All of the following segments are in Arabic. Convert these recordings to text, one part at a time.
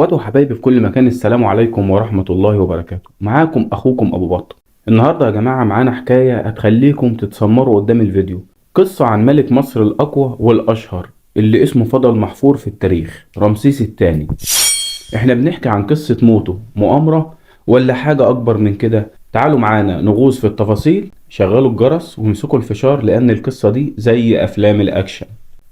اخواتي وحبايبي في كل مكان، السلام عليكم ورحمة الله وبركاته. معاكم اخوكم ابو بطة. النهاردة يا جماعة معانا حكاية هتخليكم تتسمروا قدام الفيديو. قصة عن ملك مصر الاقوى والاشهر اللي اسمه فضل محفور في التاريخ، رمسيس الثاني. احنا بنحكي عن قصة موته، مؤامرة ولا حاجة اكبر من كده؟ تعالوا معانا نغوص في التفاصيل. شغلوا الجرس وامسكوا الفشار لان القصة دي زي افلام الاكشن.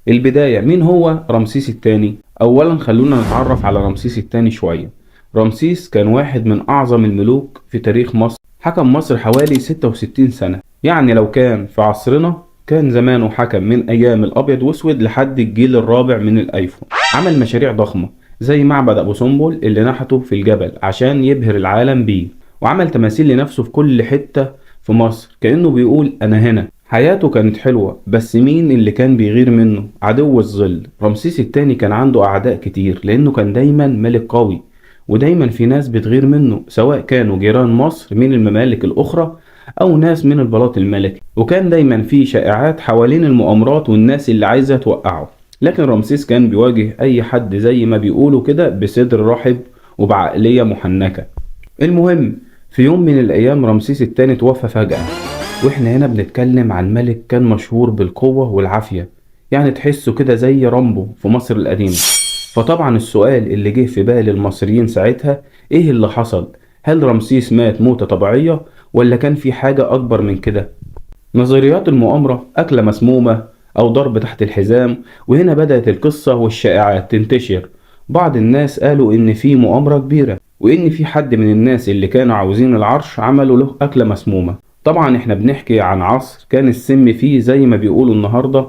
البداية، مين هو رمسيس الثاني؟ أولا خلونا نتعرف على رمسيس الثاني شوية. رمسيس كان واحد من أعظم الملوك في تاريخ مصر، حكم مصر حوالي 66 سنة. يعني لو كان في عصرنا كان زمانه حكم من أيام الأبيض وأسود لحد الجيل الرابع من الأيفون. عمل مشاريع ضخمة زي معبد أبو سمبل اللي نحته في الجبل عشان يبهر العالم بيه، وعمل تماثيل لنفسه في كل حتة في مصر كأنه بيقول أنا هنا. حياته كانت حلوة، بس مين اللي كان بيغير منه؟ عدو الظل. رمسيس الثاني كان عنده أعداء كتير لأنه كان دايما ملك قوي، ودايما في ناس بتغير منه، سواء كانوا جيران مصر من الممالك الأخرى أو ناس من البلاط الملكي. وكان دايما في شائعات حوالين المؤامرات والناس اللي عايزة توقعه. لكن رمسيس كان بيواجه أي حد زي ما بيقولوا كده بصدر رحب وبعقلية محنكة. المهم، في يوم من الأيام رمسيس الثاني توفى فجأة. واحنا هنا بنتكلم عن ملك كان مشهور بالقوة والعافية، يعني تحسه كده زي رامبو في مصر القديمة. فطبعا السؤال اللي جه في بال المصريين ساعتها، ايه اللي حصل؟ هل رمسيس مات موتة طبيعية ولا كان في حاجة اكبر من كده؟ نظريات المؤامرة، أكلة مسمومة أو ضرب تحت الحزام، وهنا بدأت القصة والشائعات تنتشر. بعض الناس قالوا إن في مؤامرة كبيرة، وإن في حد من الناس اللي كانوا عاوزين العرش عملوا له أكلة مسمومة. طبعا احنا بنحكي عن عصر كان السم فيه زي ما بيقولوا النهاردة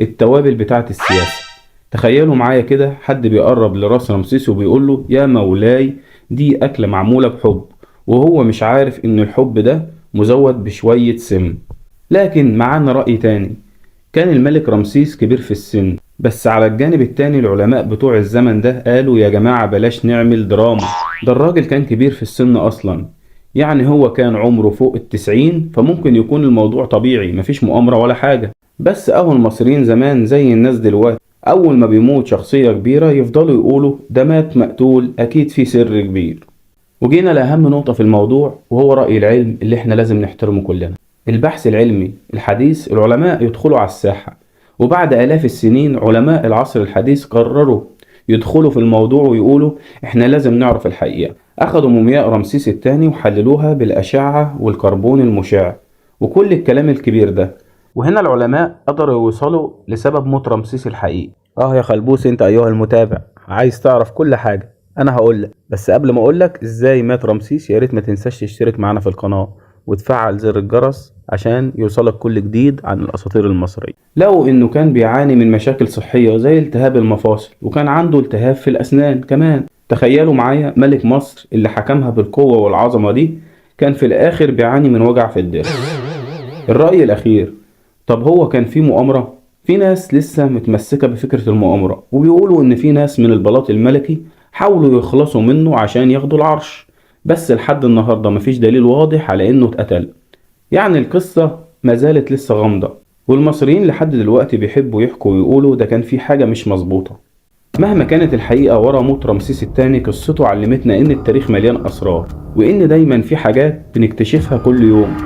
التوابل بتاعت السياسة. تخيلوا معايا كده حد بيقرب لراس رمسيس وبيقول له يا مولاي دي أكلة معمولة بحب، وهو مش عارف إن الحب ده مزود بشوية سم. لكن معانا رأي تاني، كان الملك رمسيس كبير في السن، بس على الجانب التاني العلماء بتوع الزمن ده قالوا يا جماعة بلاش نعمل دراما، ده الراجل كان كبير في السن أصلا. يعني هو كان عمره فوق 90، فممكن يكون الموضوع طبيعي، مفيش مؤامرة ولا حاجة. بس أهو المصريين زمان زي الناس دلوقتي، أول ما بيموت شخصية كبيرة يفضلوا يقولوا ده مات مقتول، أكيد في سر كبير. وجينا لأهم نقطة في الموضوع، وهو رأي العلم اللي احنا لازم نحترمه كلنا. البحث العلمي الحديث، العلماء يدخلوا على الساحة، وبعد آلاف السنين علماء العصر الحديث قرروا يدخلوا في الموضوع ويقولوا احنا لازم نعرف الحقيقة. أخدوا مومياء رمسيس الثاني وحللوها بالأشعة والكربون المشع وكل الكلام الكبير ده، وهنا العلماء قدروا يوصلوا لسبب موت رمسيس الحقيقي. يا خلبوس انت أيها المتابع عايز تعرف كل حاجة، أنا هقولك، بس قبل ما أقولك إزاي مات رمسيس يا ريت ما تنساش تشترك معانا في القناة وتفعل زر الجرس عشان يوصلك كل جديد عن الأساطير المصرية. لقوا إنه كان بيعاني من مشاكل صحية زي التهاب المفاصل، وكان عنده التهاب في الأسنان كمان. تخيلوا معايا ملك مصر اللي حكمها بالقوة والعظمة دي كان في الآخر بيعاني من وجع في الضرس. الرأي الأخير، طب هو كان في مؤامرة؟ في ناس لسه متمسكة بفكرة المؤامرة، وبيقولوا إن في ناس من البلاط الملكي حاولوا يخلصوا منه عشان ياخدوا العرش، بس لحد النهاردة مفيش دليل واضح على إنه اتقتل. يعني القصة ما زالت لسه غامضة، والمصريين لحد دلوقتي بيحبوا يحكوا ويقولوا ده كان في حاجة مش مظبوطة. مهما كانت الحقيقة ورا موت رمسيس الثاني، قصته علمتنا إن التاريخ مليان أسرار، وإن دايما في حاجات بنكتشفها كل يوم.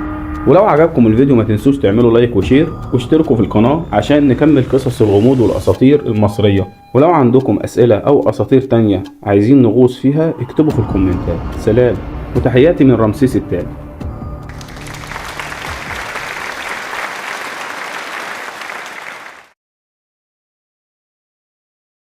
ولو عجبكم الفيديو ما تنسوش تعملوا لايك وشير واشتركوا في القناة عشان نكمل قصص الغموض والأساطير المصرية. ولو عندكم أسئلة أو أساطير تانية عايزين نغوص فيها اكتبوا في الكومنتات. سلام وتحياتي من رمسيس الثاني.